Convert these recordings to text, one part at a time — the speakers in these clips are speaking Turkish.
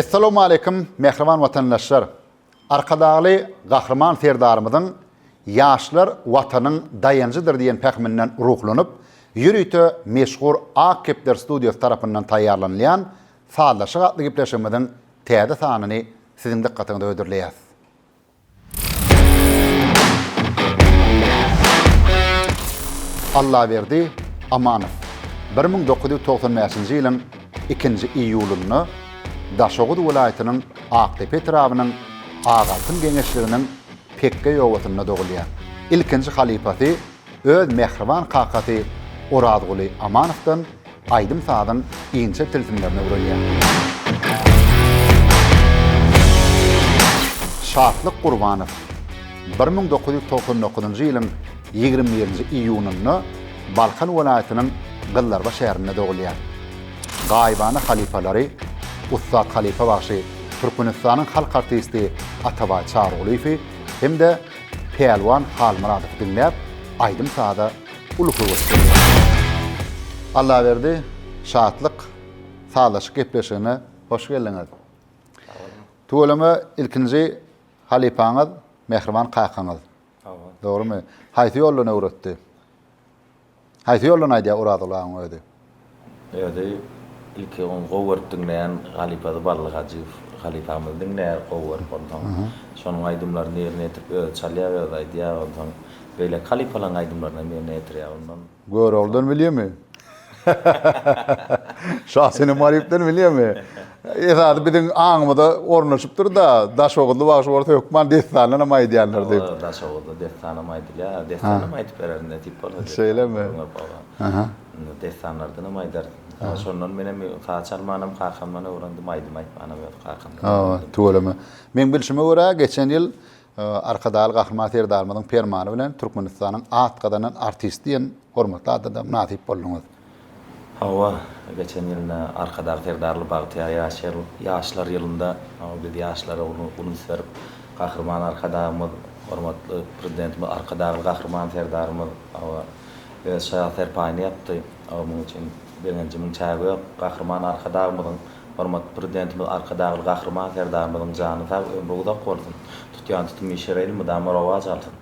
Assalamu alaikum mehriban vatandaşlar. Arkadaşlı kahraman serdarımızın yaşlar vatanın dayancıdır diyen pehminden ruhlanıp, yürüytü meşhur Akipler Studios tarafından tayarlanlayan Sağdaşık adlı gipleşimizin täze sanını sizin dikkatinize ödürleýäs. Allah verdi, amanat. 1995-nji ýylyň 2-nji iýulyny Daşoğuz vilayatynyň Aktepe etrabynyň Ağaltyn geňeşliginiň Pekke ýowatyna dogulýar. İlkinji halifasy öz mehriban kakaty Oradguly Amanowdan aýdym saadyn iňçe tilsimlerine öwrenýär. Şatlyk Gurbanow 1999-njy ýylyň 21-nji iýunyny Balkan vilayatynyň Gyllarba şäherinde dogulýar. Gaýbany halifalary Ustad Halifa Bagşy Türkmenistanyň halk artisti Atabay Çarulypy hemde Pelwan Halmuradow dinläp aýdym saada uluky bolsun. Allah berdi, şatlyk, sağdaşyk gepleşigine hoş geldiňiz. Tuğulama ilkinji halifaňyz mehriban kakaňyz. Dogrymy? Haýsy ýoluna öwretdi? Haýsy ýoluna aýdýar Oradulaň öýdi? Öýdi ilki on gowurt dinleýän Halifady Barlygajyw halifamyz dinleýär gowurt boldan. Şonuň aýdymlaryny ýerine ýetirip çalýar we aýdýar ondan beýle halifalaryň aýdymlaryny ýerine ýetirýär ondan. Göroldan bilýärmi? Şahsyny marifden bilýärmi? Ýa-da biziň aňymyzda ornaşypdyr da Daşoğuzly Bagşy orta hökman destanyna maýdýarlar diýip. Daşoğuzly destanyna maýdýar, destanyna maýdyp bererinde tip bolady. Şeýlemi? Aha. Destanlardan maýdar. Şondan menem saçalmanam kakamdan öwrendim aýdym aýtmana we kakam. Tuğulama. Men bilşime görä geçen ýyl arkadaşly Gahraman serdarymyzyň permany bilen Türkmenistanyň atgadanyn artisti diýen hormatly adam nasip bolduňuz. Hawa geçen ýyl arkadaşly serdarly bagty ýaşlar ýylynda biz ýaşlara uny serip Gahraman arkadaşymyz hormatly prezidentimiz arkadaşly Gahraman serdarymyz we şaýatar paýny ýapdy. Onuň üçin birinji min çäge Gahraman arkadaşymyzyň hormatly prezidentimiz arkadaşly Gahraman serdarymyzyň jany sag ömrüde bolsun. Tutýan tutmy şeýle mudamar awaz alsyn.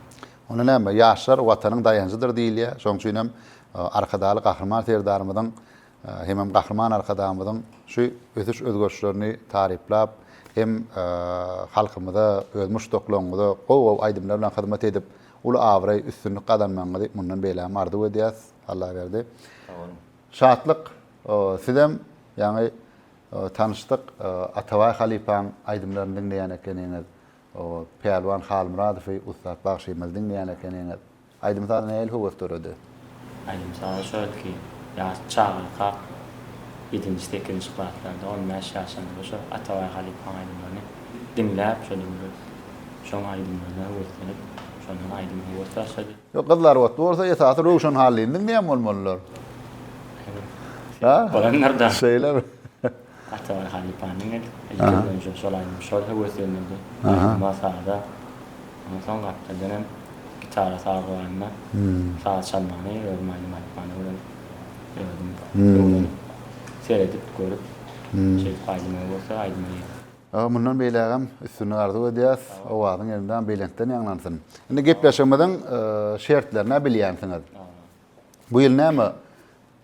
Ona näme ýaşlar watanyň dayanjydyr diýilýär. Şoň üçin hem arkadaşly Gahraman serdarymyzyň hem Gahraman arkadaşymyzyň şu ötüş özgörüşlerini tariplap hem halkymyza öz muşdoklaryňyza gowy aýdymlar bilen hyzmat edip ulu awray üstünlük kazanmaňyzy mundan beýle mardy edýäs. Allah berdi. Şatlyk sizem ýani tanışdyk Atabay Halifaň aýdymlaryny dinleýän ekeniňiz. O Pelwan Halmuradow Ustad Bagşy dinleýän ekeniňiz. Aýdymda näil howasturdy? Aýdym sana şöyle ya çağırka birinci tekinci klatlarda 15 ýaşynda şu Atabay Halifaň aýdymlaryny dinläp şöyle şoň aýdymlaryna öwrenip şonuň aýdymy gösterýär. Ýok gyzlar wagt bolsa ýa-da rowşan halyndy näme bolmalylar? Ha? Bolanlar da Şeýle. Atabay Halifaňyň ilki şolaýmy şol höweslenildi. Masada soň gapdanem gitara saýgyna saat çalmany öwrmäli matbany bilen seyredip görüp şey aýdymy bolsa aýdymy. Mundan beýlegem üstüne arzu edýäs, owazyň ýerinden beýlekden ýanglansyn. Indi gepleşmeden şertlerini bilýänsiňiz. Bu ýyl näme?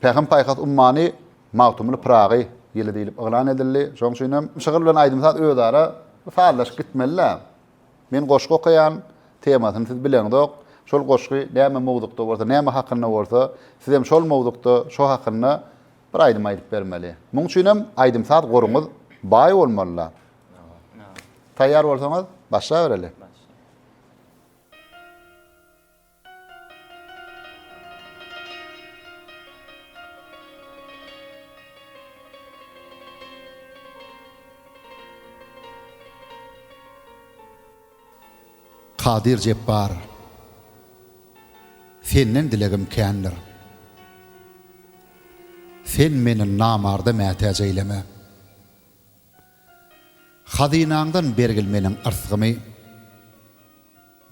Pägam paýhat ummany mawtumly Pragy ýyly diýilip eglan edildi. Şoň üçin hem şeýle bilen aýdym zat öýdara faýdalaşyp gitmeliler. Men goşgy okaýan temasyny siz bileňiz. Şol goşgy näme mowdukda bolsa, näme hakynda bolsa, siz hem şol mowdukda, şo hakynda bir aýdym aýdyp bermeli. Muň üçin hem aýdym zat goruňyz baý bolmaly. Taýýar bolsaňyz başla bereli. Kadir Jebbar senden dilegim kändir. Sen meni namarda mätäj eyleme. Hazinaňdan bergilmeniň arsgymy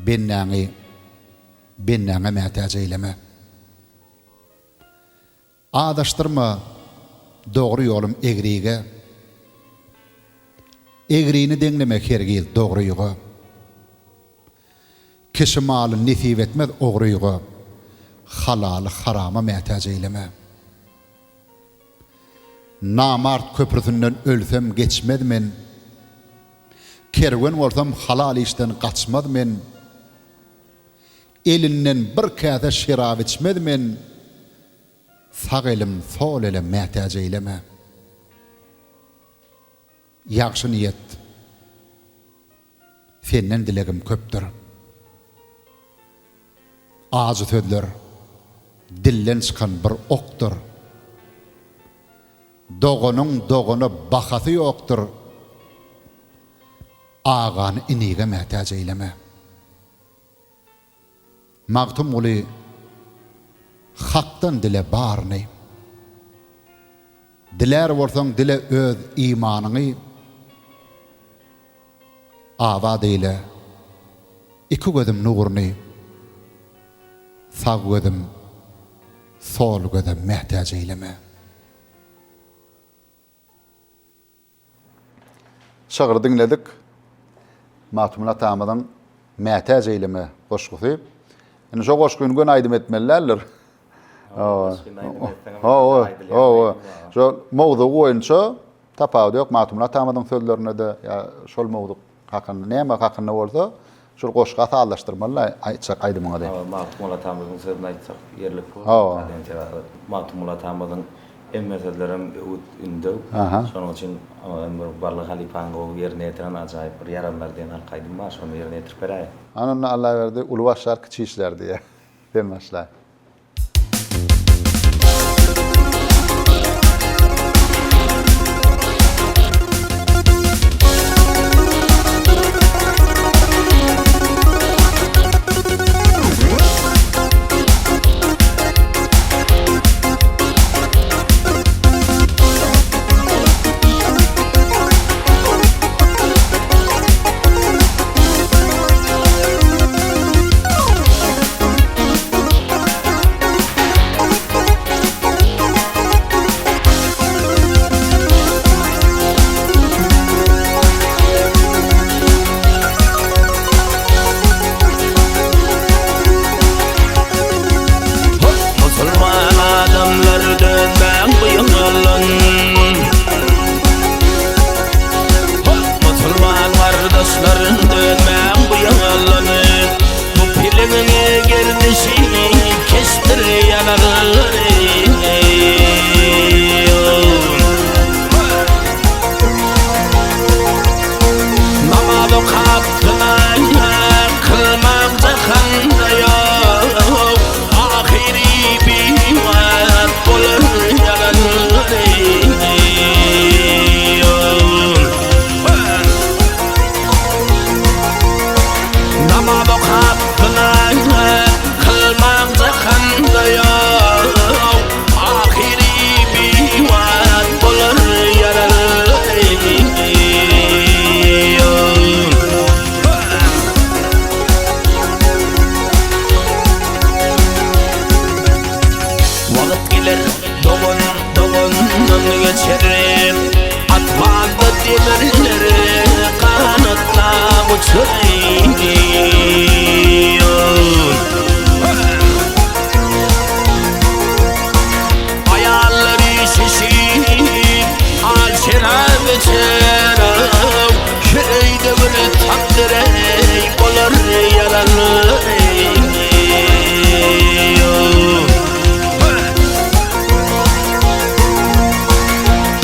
bennäňe mätäj eyleme. Adaşdyrma dogry ýolum egrige. egriini deňlemek hergil dogruýygy. Kişi maly nesip etmez ogruýygy, halaly harama mätäç eyleme. Namart köprüsünden ölsem geçmedmen, kerwen bolsam halal işten gaçmadmen, elinden bir käse şerab içmedmen, sağ elim sol elim mätäç eyleme. Ýagşy niyet senden dilegim köpdür. Ağzı sözler dillen çıkan bir oktur. Doğunun doğunu bakatı yoktur. Ağanı inige mätäç eyleme. Magtum uli haktan dile barny. Diler bolsaň dile öz imanyny awad eyle. Iki gözüm nurny. Sağ gözüm sol gözüm mätäç eyleme. Şagır dinledik. Matumul Atamyň mätäç eyleme goşgusy. Ene şo goşguny gün aýdym etmellerler. Şo mowdu goýunça tapawdy ýok Matumul Atamyň sözlerine de ya şol mowdu hakyny näme hakyny bolsa şol goşga talaşdyrmaly aýtsak aýdymyňa de. Matumul Atamyň sözüne aýtsak ýerlik bu. Matumul Atamyň emmerlerim ündü. Şonuň üçin barlyk halipaň gowy ýerine ýetiren ajaýyp bir yaramlardan alqaýdym ba, şonu ýerine ýetirip berýär. Anony Allah berdi, ulwaşlar kiçi işler diye. Demäşler.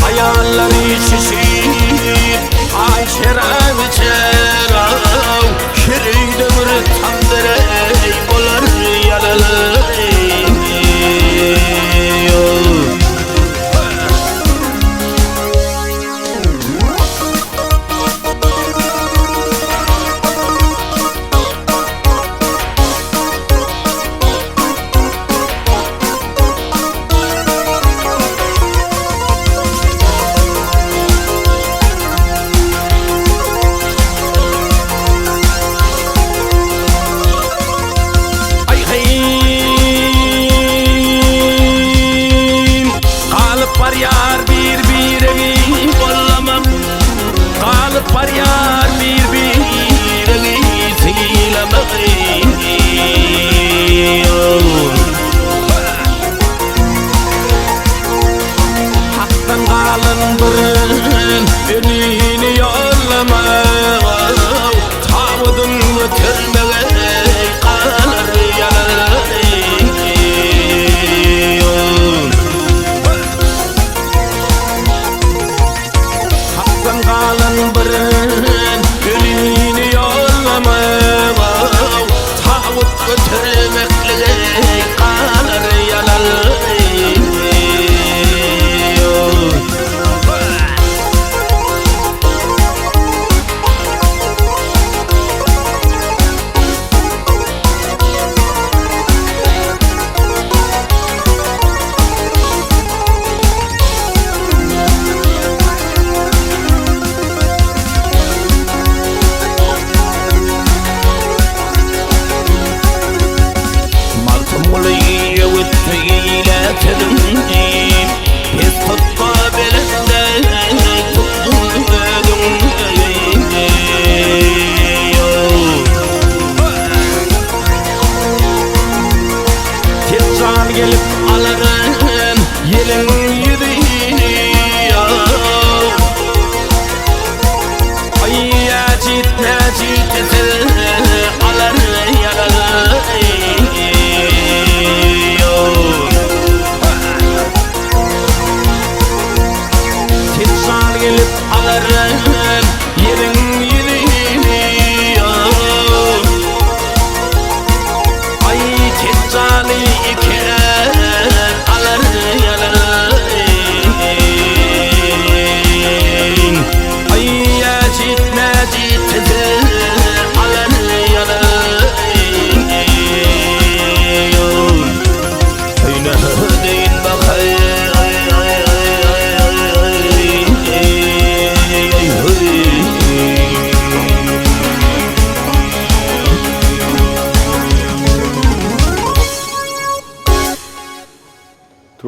Ayalları şişip ay şerab içer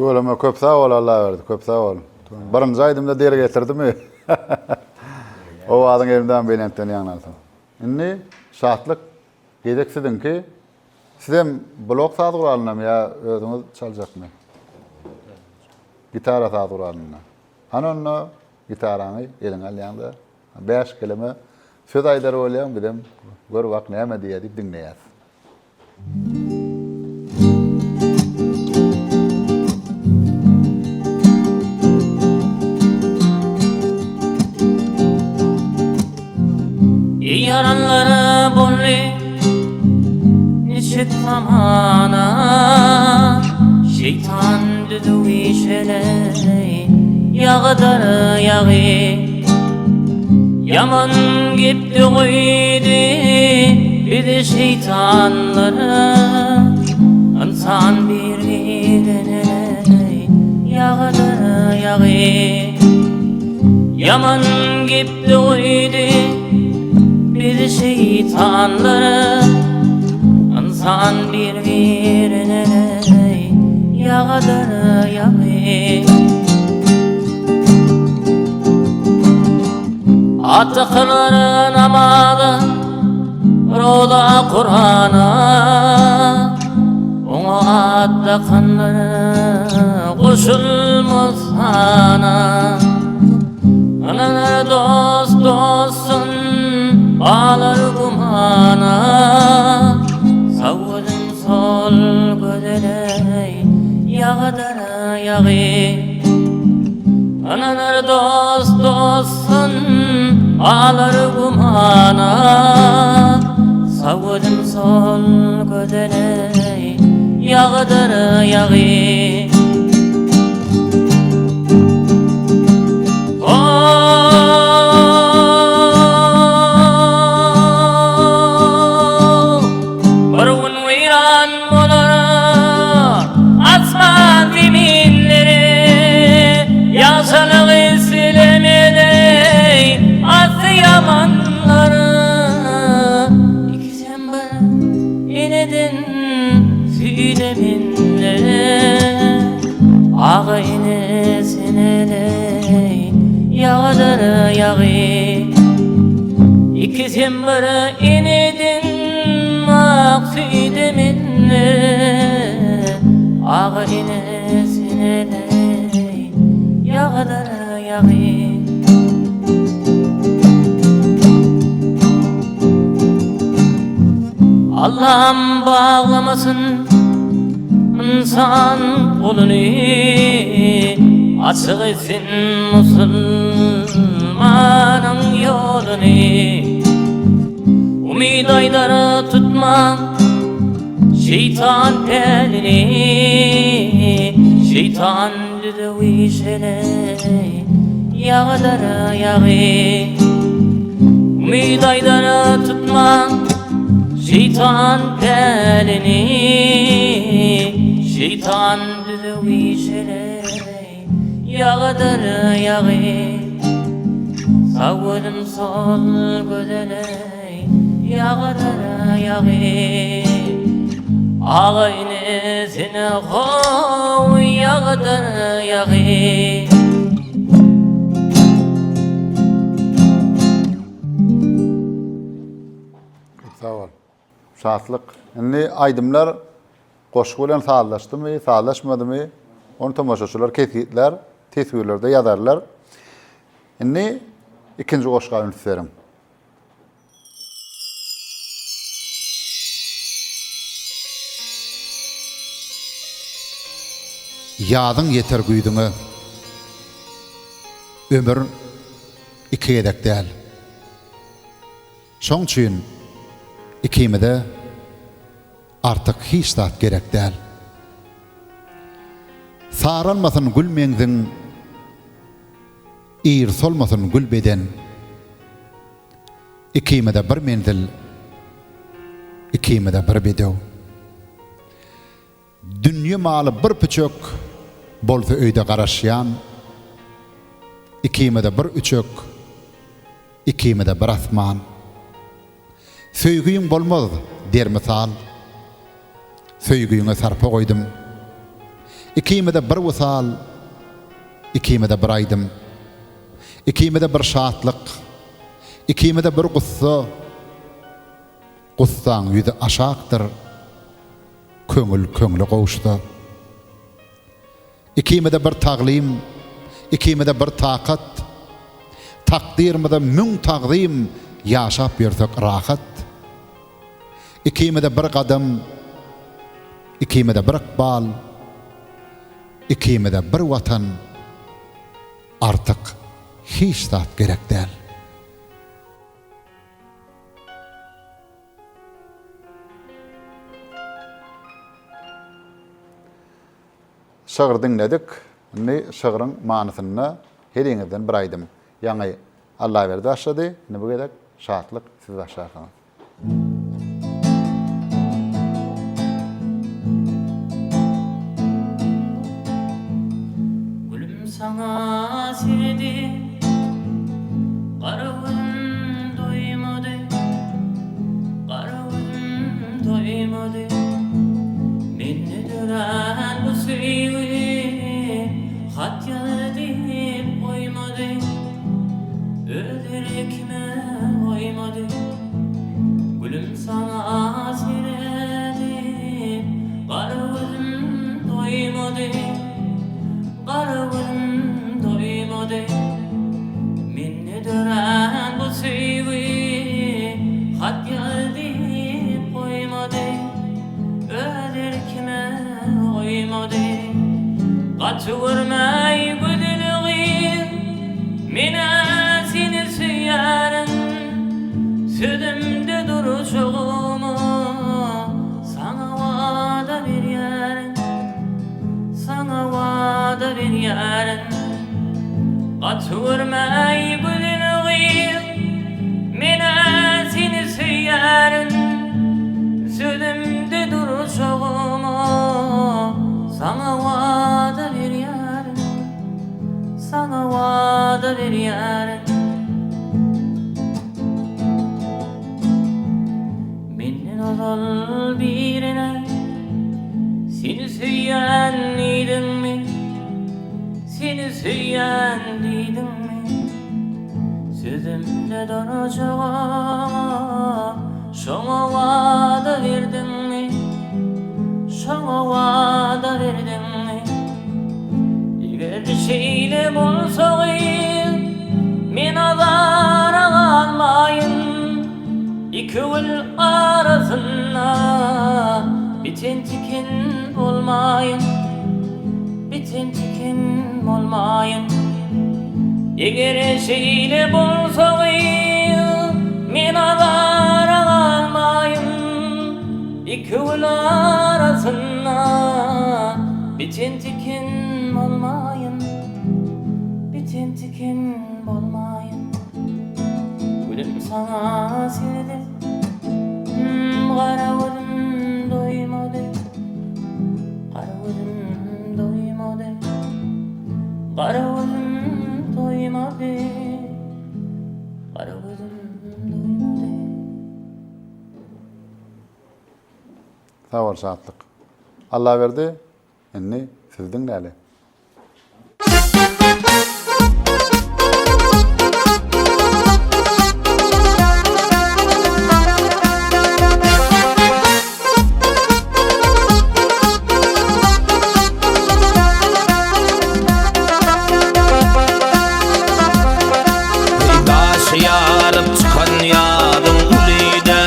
Şöyle köp sağ ol, Allah verdi, köp sağ ol. Birinci aydımda deri getirdi mi? O adın elimden beylenten yanarsan. Inni şahtlık gedeksidin ki, sizem blok saz kuralınam ya özünüz çalacak mı? Gitara saz kuralınam. Anonno gitaranı elin alyandı. 5 kelime söz aydar olayan bidem gör vak näme diýip dinleýär. Yaranlara bolli niçik zamana şeytan düdü işeley yağdar yağı yaman gipti koydu bir de şeytanlara insan birine yağdar yağı yaman gipti koydu bir şeytanları insan birbirine yağdır yağı atıkları namazı roda Kur'an'a ona atıkları koşulmaz sana ananar dost dostsun ağlar kumana savudun sol gödeley yağdar yağı ananar dost dostsun ağlar kumana savudun sol gödeley yağdar yağı ağa inesine yağdar yağı ikizim bir inedin makside minne ağa inesine yağdar yağı Allah'ım bağlamasın insan kolunu açık etsin Müslümanın yolunu umid aydarı tutma şeytan elini şeytan düdü işele yağdar yağı umid aydarı tutma şeytan elini şeytan düdü işele yağdar yağı savudum sol gödeley yağdar yağı ağa inesine koy yağdar yağı Sağ ol. Şahtlık. Inni aydımlar goşgu bilen sağlaşdymy, sağlaşmadymy? Onu tamaşaçylar ketgitler, tesbirlerde ýazarlar. Inni ikinji goşga ünslerim. Ýadyň yeter güýdüňe. Ömür iki gedek däl. Şoň üçin ikimide artık hiç zat gerek däl. Saranmasın gül meňziň, ir solmasın gül beden. Ikimide bir menzil, ikimide bir bedew. Dünýe maly bir püçök bolsa öýde garaşýan. Ikimide bir üçök, ikimide bir asman. Söýgüýüň bolmaz der misal. Söýgüýüňe sarpa goýdum. ikimede bir wysal, ikimede bir aýdym, ikimede bir şatlyk, ikimede bir gussa. Gussaň ýüzi aşakdyr, köňül köňle gowuşdy. Ikimede bir taglim, ikimede bir takat, takdirmede müň tagzim ýaşap ýörsek rahat. Ikimede bir gadam, ikimede bir ikbal, ikimede bir watan, artyk hiç zat gerek däl. Şagır dinledik. Ne şagırın manysyny heriňizden bir aýdym. Ýa-ni Allah berdi aşady, ne bu gedek şatlyk siz aşaýsyňyz. Gülüm sana sirdi, garabın doymadı, garabın doymadı. Meni dören bu sevgi, hat yalıdip koymadı, öldürükme koymadı. Gülüm sana sirdi, garabın doymadı, garabın doymadı. Meni dören bu sevgi, hat yalıdip koymadı, öldürükme koymadı. Gatwurmay güdülüği, mine seni süýärin, südümde duruşuğumu sana wada berýärin, sana wada berýärin. Gatwurmay güdülüği, mine seni süýärin, südümde duruşuğumu sana wada berýärin, sana wada berýärin. Menden ozal birine seni süýän idimmi, seni süýän idimmi? Sözümde duracağım, şoňa wada berdimmi, şoňa wada berdimmi? Eger şeýle bolsagy, men azara galmaýyn, iki ul arasynda biten tikin bolmaýyn, biten tikin bolmaýyn. Eger şeýle bolsagy, men azara galmaýyn, iki ul arasynda biten tikin bolmaýyn, biten tikin bolmaýyn. Gülüm sana sirdi, garabym doýmady, garabym doýmady, garabym doýmady, garabym doýmady. Sağ ol şatlyk. Allah berdi, inni sizdiň näle. Yarım çıkan yarım ulide,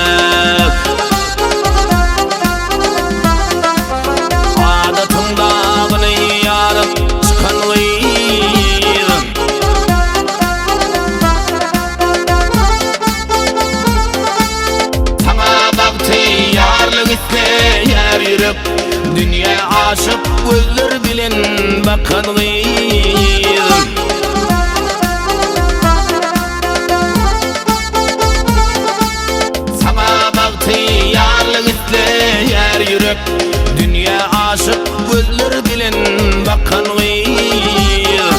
adatımdağını yarım çıkan ulide. Sana baktı yarlık isteyer yürüp, dünya aşık gözler bilen bakan ulide. Yer yürek, dünya aşık gözler bilen bakan gıyır.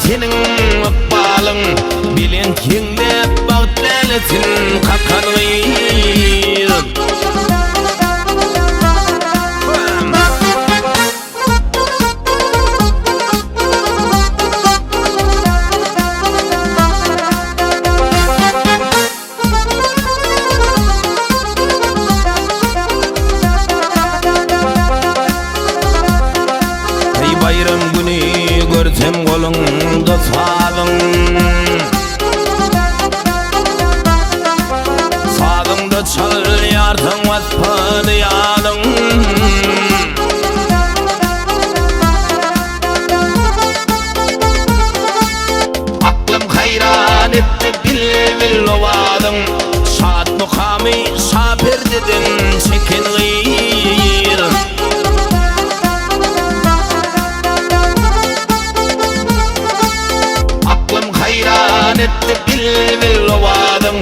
senin ıkbalın bilen kende bağıtlaletin kakanıyır. Bayram günü görsem kolunda sağlın, sağlında çal yardan vatpanı yalın. Aklım hayran etti bil ovadın, şahat mukami şaper dedin çekin gıyır. Etti bil ovadın,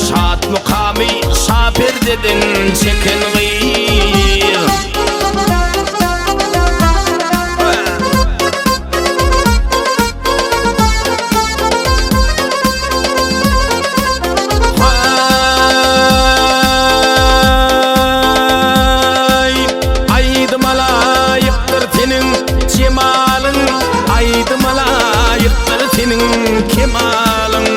şahat mukami şaper dedin çekin gıyır. Aydım alayıktır senin cemalın, aydım alayıktır senin kemalın.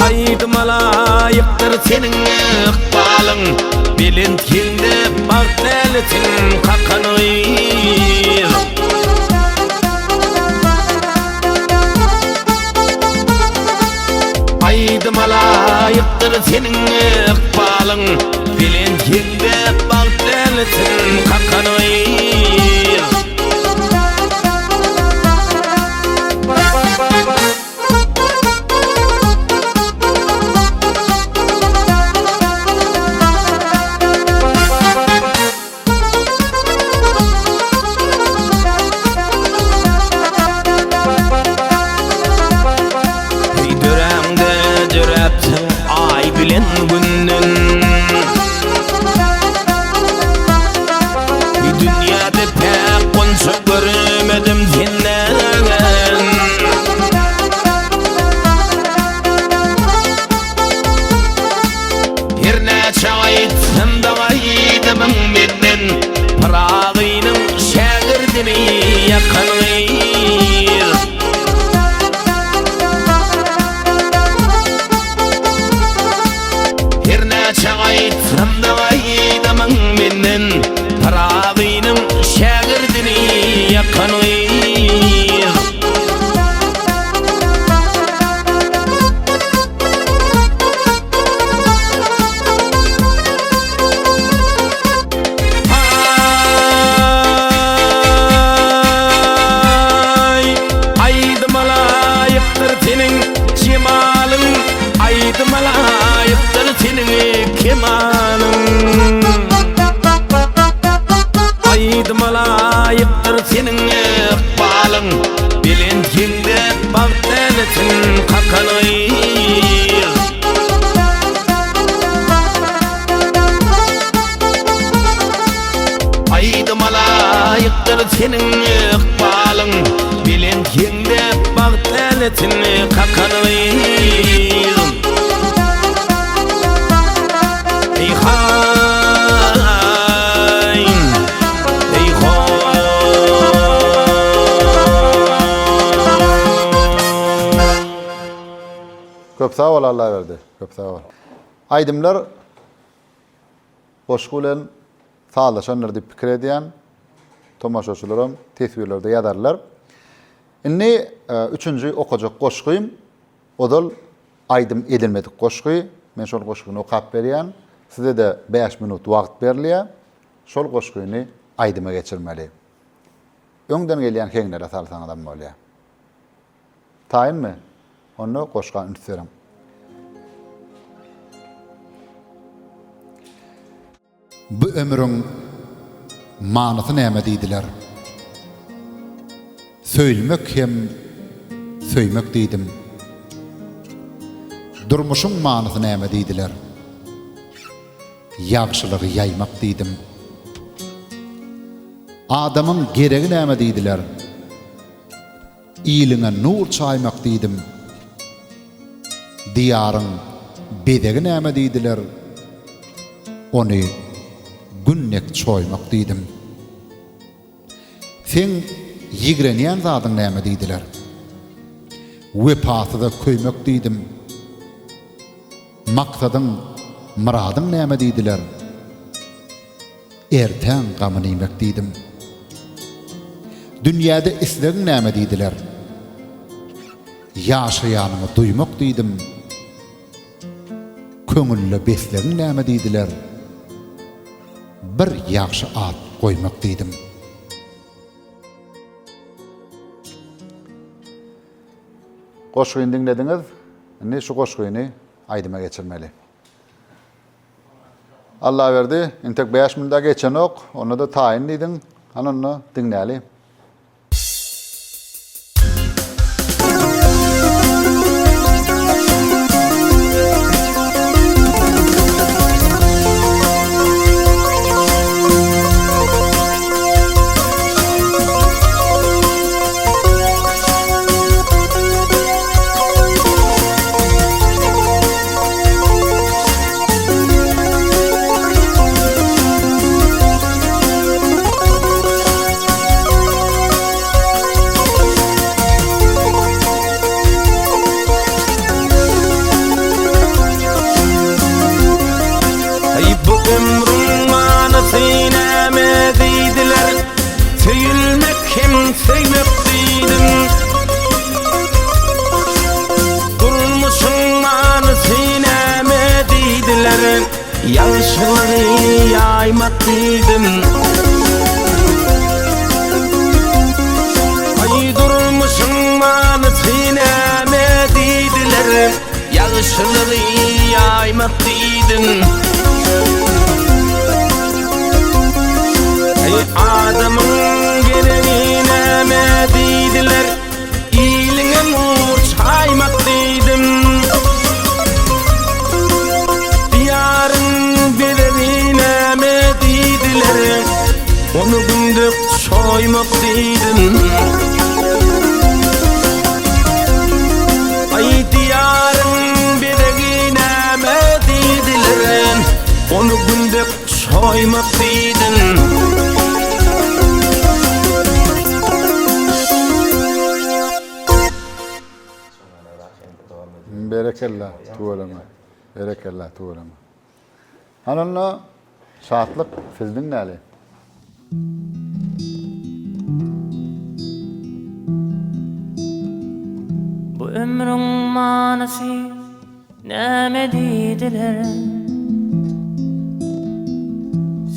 Aydım alayıktır senin ıkbalın, bilin kende bağıtlaletin kakanıyır. Aydım alayıktır senin ıkbalın, bilin kende bağıtlaletin kakanıyır. Ay bilen günden dünyada pek konsa görmedim senden. Her neçe aytsam da aydımın menden, Pırağıyның şagirdini yakanıyır. Aytsam da aydımın menden, Pırağıyның şagirdini yakanıyır. Aydım alayıktır senin cemalın, aydım alayıktır senin kemalın. Aydım alayıktır senin ıkbalın, bilin kende bağıtlaletin kakanıyır. Aydım alayıktır senin ıkbalın, bilin kende bağıtlaletin kakanıyır. Köp sağ ol, Allah verdi. Köp sağ ol. Aydımlar goşgulen sağlaşanlar dip pikir ediyen tomaşaçylarym tesbirlerde ýazarlar. Inni üçüncü okajak goşgym odal aydym edilmedik goşgy. Men şol goşgyny okap berýän. Size de 5 minut wagt berilýär. Şol goşgyny aydyma geçirmeli. Öňden gelýän heňlere salsaň adam bolýar. Taýinmi? Onu goşgan ünslerim. Bu ömrüň manysy näme diýdiler? Söýlemek hem söýmek diýdim. Durmuşyň manysy näme diýdiler? Ýagşylygy ýaymak diýdim. Adamyň geregi näme diýdiler? iyiliňe nur çaymak diýdim. Diýaryň bedegi näme diýdiler? Ony günnek çoymak diýdim. Sen ýigrenýän zadyň näme diýdiler? Wepatyda köýmek diýdim. Maksadyň, muradyň näme diýdiler? Ertäň gamyny ýemek diýdim. Dünýäde islegiň näme diýdiler? Ýaşaýanyňy duýmak diýdim. Köňülle beslegiň näme diýdiler? Bir ýaxşy at goýmak diýdim. Goşgyny dinlediňiz. Ne şu goşgyny aýdyma geçirmeli. Allah verdi. Intek 5 minda geçen ok. Onu da taýin diýdiň. Anony dinläli. Ýalşyly ýaýmak diýdim. Ay durmuşyň many sinäme diýdiler. Ýalşyly ýaýmak diýdim. Ay adamyň geregi näme diýdiler. Ýylyňa nur çaýmak diýdim. Onu gündük çoymak diýdim. Ay diýaryň bedegi näme diýdiler. Onu gündük çoymak diýdim. Berekellah tuğlama. Berekellah tuğlama. Hanonla şahatlyk sizdiň näle? Bu ömrüň manasy näme diýdiler?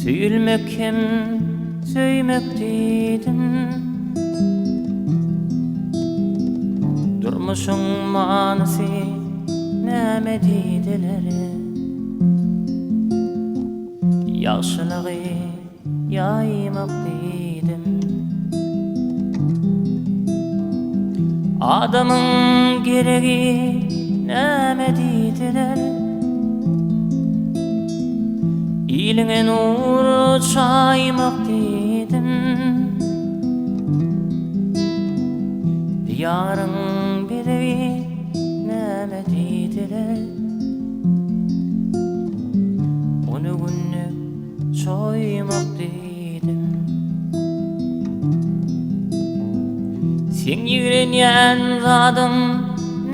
Süýülmek hem söýmek diýdim. Durmuşyň manasy näme diýdiler? Ýaşylygy ýaýmak diýdim. Adamyň geregi näme diýdiler? Ýylyňa nur çaýmak diýdim. Diýaryň bedegi näme diýdiler? Onu günnek çoymak diýdim. Sen ýigrenýän zadyň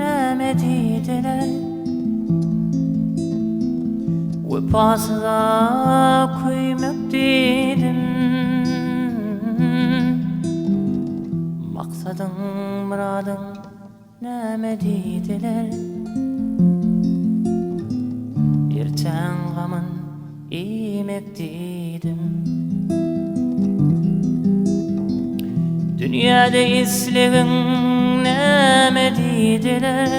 näme diýdiler? Wepasyda köýmek diýdim. Maksadyň, muradyň näme diýdiler? Ertäň gamyn ýemek diýdim. Dünýäde islegiň näme diýdiler?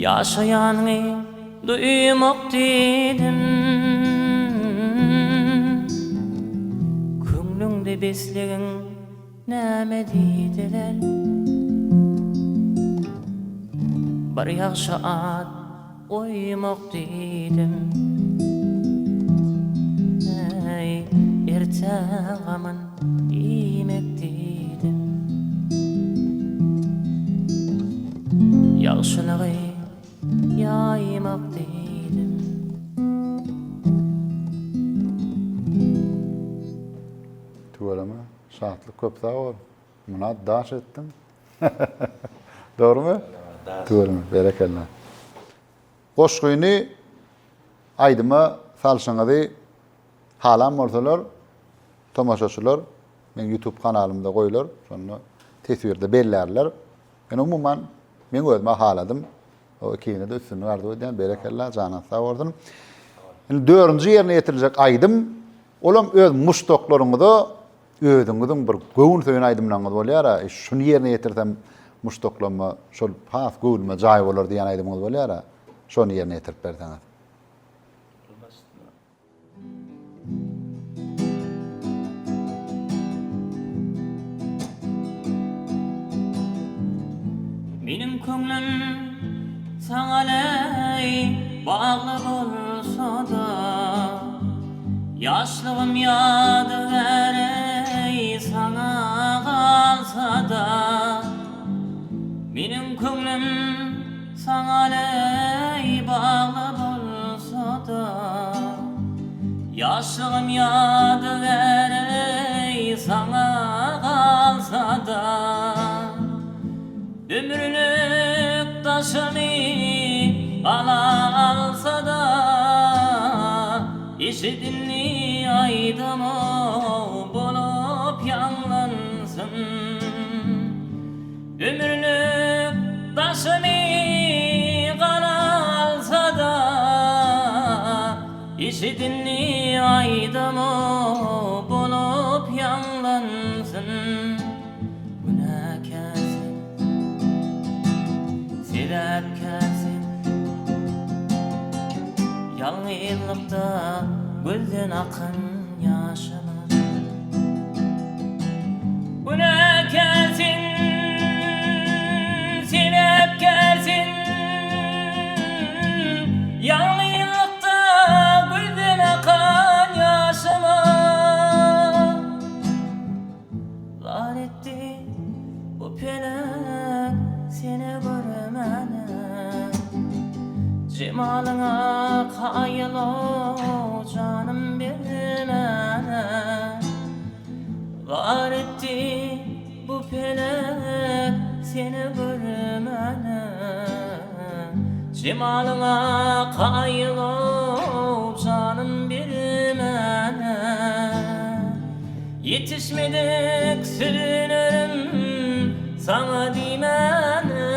Ýaşaýanyňy duýmak diýdim. Köňlüňde beslegiň näme diýdiler? Bir ýaşy at oýmak diýdim. Ertäň gamyn ýemek diýdim. Göreme. Şahatlık köp daha var. Buna daş ettim. Doğru mu? Göreme. Berekallah. Goşguyni aydıma salşaňyzy halam ortalar, tomaşaçylar, men YouTube kanalımda koyular, sonra tesvirde bellerler. Ben umuman men özüme haladım. O ikine de üstünü vardı diýen berekallah jana sağ bolsun. Şimdi 4-nji ýerine ýetiriljek aydım. Olam öz muştoklaryňyza özüňiziň bir göwün söýen aydymlaňyz bolýar. Şunu ýerine ýetirsem muştoklama şol pas göwünme jaý bolar diýen aydymyňyz bolýar. Şonu ýerine ýetirip berseňiz. Benim köňlüm saňa bağlı bolsa da yaşlığım ýadygar saňa galsa da benim köňlüm saňa bağlı bolsa da yaşlığım ýadygar saňa galsa da ömürlük taşını alsa da işidinli aydımı bulup yanlansın. Ömürlük taşını alsa da işidinli aydımı bulup yanlansın. Sebäpkärsin ýalňyzlykda gözden akyn ýaşymy Günäkärsin sebäpkärsin ýalňyzlykda gözden akan ýaşymy Laretdi bu pelek seni görmene Cemalına kayılo canım bilmene Var etti bu pelek seni görmene Cemalına kayılo canım bilmene Yetişmedik sürünürüm sana dimene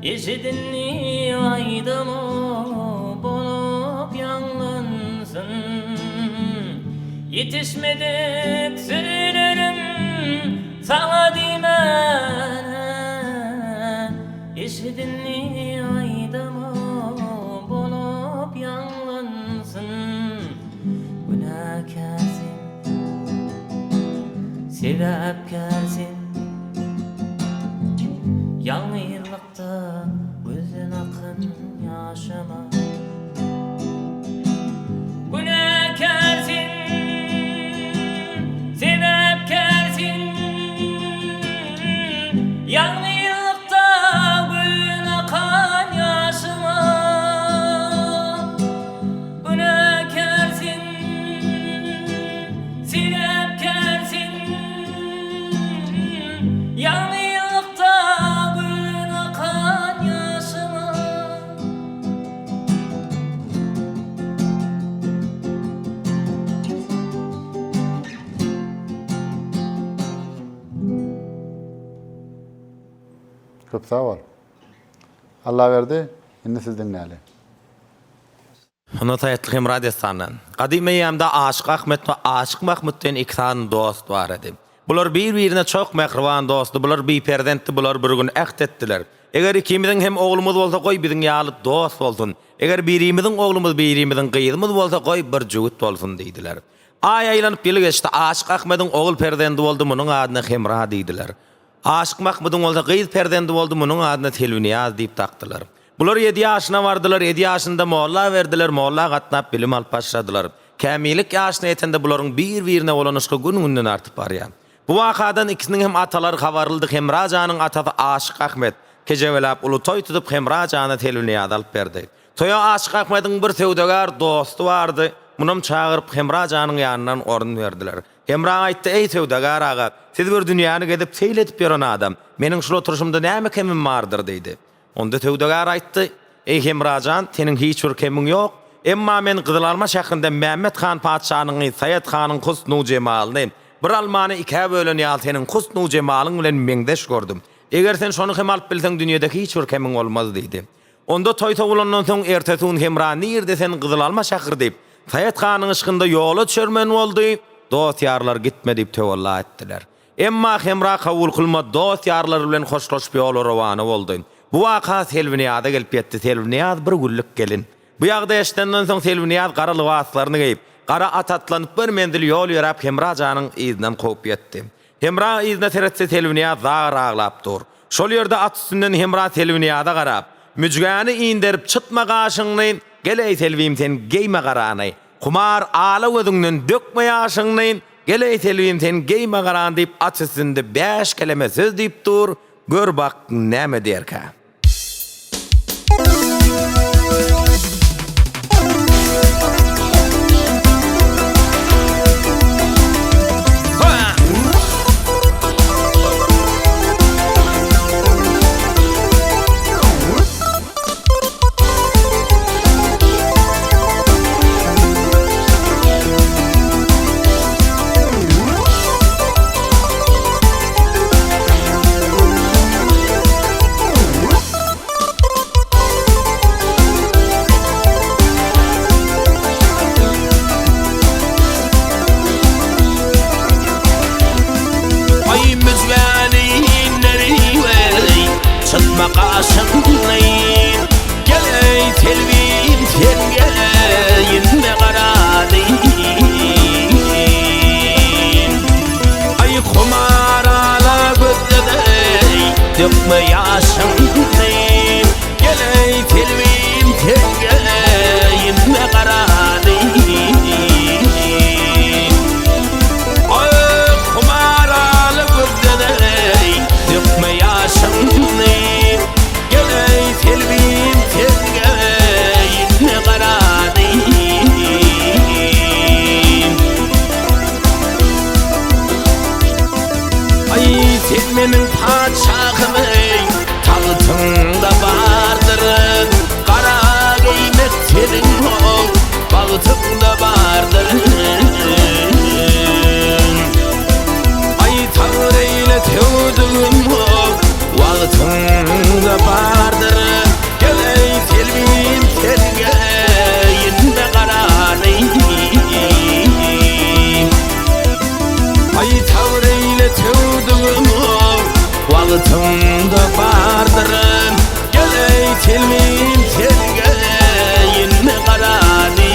Eşidinli aydımı bulup yanlansın Yetişmedik sürünürüm sana dimene Eşidinli aydımı bulup yanlansın Günäkärsin sebäpkärsin Ýalňyzlykda gözden akyn ýaşyma Günäkärsin sebäpkärsin Ýalňyzlykda gözden akan ýaşyma Günäkärsin sebäpkärsin Ýalňyzlykda gözden akan ýaşyma Köp sağ ol. Allah verdi. Şimdi siz dinleyelim. Notayetlik hem radyostandan. Kadime ýamda Aşyk Ahmet we Aşyk Mahmudden iki tane dost bar edi. Bular bir-birine çok mehriban dostdy, bular biperdendi, bular bir gün ähd etdiler. Eger ikimiziň hem oglumuz bolsa goý biziň ýaly dost bolsun. Eger birimiziň oglumuz birimiziň gyýdymyz bolsa goý bir jügüt bolsun diýdiler. Ay aýlanyp ýyl geçdi. Aşyk Ahmediň ogul perdendi boldy, munyň adyna Hemra diýdiler. Aşyk Mahmudyň bolsa gyýd perdendi boldy, munyň adyna Telwiniýaz diýip takdylar. Bular 7 ýaşyna bardylar, 7 ýaşynda molla berdiler, molla gatnap bilim alyp başladylar. Kämilik ýaşyna ýetende bularyň bir-birine bolanışky gün-günden artyp barýar. Bu wakadan ikisiniň hem atalary habarldy. Hemra janyň atasy Aşyk Ahmet kejewelap uly toý tutup Hemra janyna Telwiniýaz alyp berdi. Toýa Aşyk Ahmediň bir sewdegar dosty bardy. munam çağırıp Hemra janyň ýanyndan orun berdiler. Hemra aýtdy: "Ey Tewdagar aga, siz bir dünýäni gezip seýletip ýören adam, meniň şu oturuşymda näme kemim bardyr?" diýdi. Onda Tewdagar aýtdy: "Ey Hemrajan, seniň hiç bir kemiň ýok. Emma men Gyzylalma şäherinde Mehmet Han paçanyň Saýat hanyň husnu jemalyny, bir almany iki bölen ýal seniň husnu jemalyň bilen meňdeş gördüm. Eger sen şonu hem alyp bilseň dünýädeki hiç bir kemiň bolmaz" diýdi. Onda toýta bolandan soň ertesi gün Hemra nirde sen Gyzylalma şäher diýip Saýat hanyň ışgynda ýola düşermen boldy. Dost ýarlar gitme diýip tewalla etdiler. Emma Hemra kabul kılma, dost ýarlar bilen hoşlaşyp ýola rawany boldy. Bu waka Selwiniyada gelip ýetdi. Selwiniyad bir güllük gelin. Bu ýagda eşdenden soň Selwiniyad gara libaslaryny giyip, gara atatlanyp bir mendil ýol ýörüp Hemra janyň izinden goýup ýetdi. Hemra izine teretse Selwiniyad zar aglap dur. Şol ýerde at üstünden Hemra Selwiniyada garap, müjgäni indirip çıtma gaşyňny, "Geley Selwim sen geýme garany. Kumar ala gözüňden dökme ýaşyňny, geley Selwim sen geýme garan" diýip at üstünde 5 kelime söz diýip dur. Gör bak näme derkä. Maqaşyňyň geley Selwim sen geýme garany. Ay kumar ala gözledi dökme ýaşyňy, geley Selwim sen geýme garany. Ay kumar ala gözledi dökme ýaşyňy, Selwim sen geýme garany. Ay sen meniň paçagym, tagytynda bardyr, gara geýmek seniň bagtynda bardyr. Ay tagir eýle tewdügüm, wagtynda bardyr, geley Selwim sen geýme garany. Ay tagir eýle tewdügüm, wagtynda bardyr, geley Selwim sen geýme garany.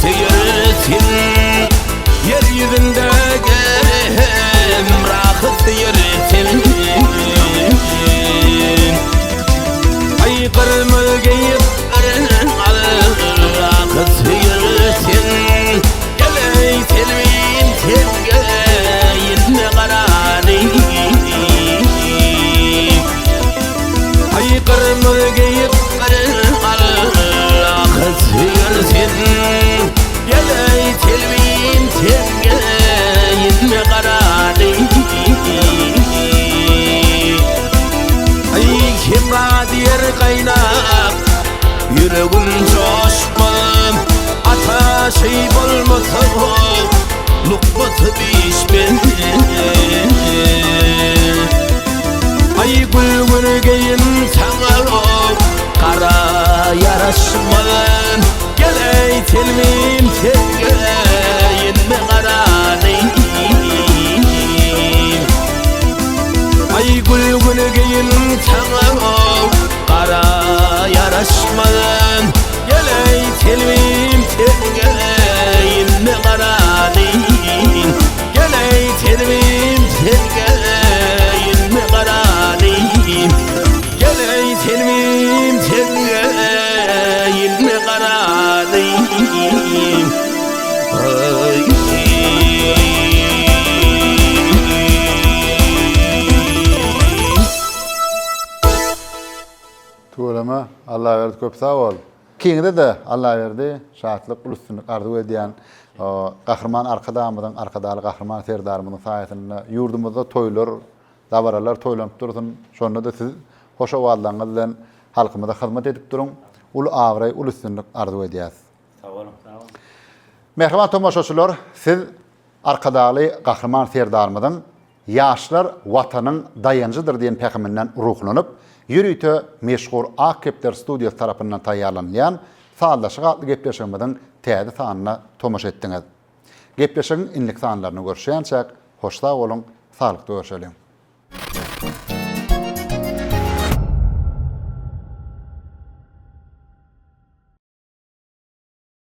Yürüsün yer yüzünde gem rahat yürüsün. Ay kırmızı giyip rahat yürüsün, geley Selwim sen geýme garany. Ay kırmızı giyip rahat yürüsün, geley Selwim sen geýme garany. Ay Hemra diýer gaýnap, yüregim joşmam, ataşy bolmasa lukmaty biçmen. Ay gülgün geýin saňa kara ýaraşman, geley Selwim sen geýme garany. Ay gülgün geýin saňa kara Tuğlama Allah verdi köp sağ ol. Kiňde de Allah verdi şahatlyk ulussunluk arzu edýän gahrman arkadamyň arkadaly gahrman serdarymyň saýatynda ýurdumyzda toýlar, dabaralar toýlanyp dursun. Şonda da siz hoşa wagtlaryňyz bilen halkymyza hyzmat edip durun. Ul awray ulussunluk arzu edýäs. Sağ olun. Sağ olun. Mehriban tomoşaçylar, siz arkadaly gahrman serdarymyň ýaşlar watanyň dayanjydyr diýen pähiminden ruhlanyp, ýürüýte meşhur Akepler Studios tarapyndan taýýarlanýan Sağlaşyk adly gepleşigimiziň täze sanyna tomoş etdiňiz. Gepleşigiň inlik sanlaryny görüşýänçä hoşsa bolun, salykda görüşelim.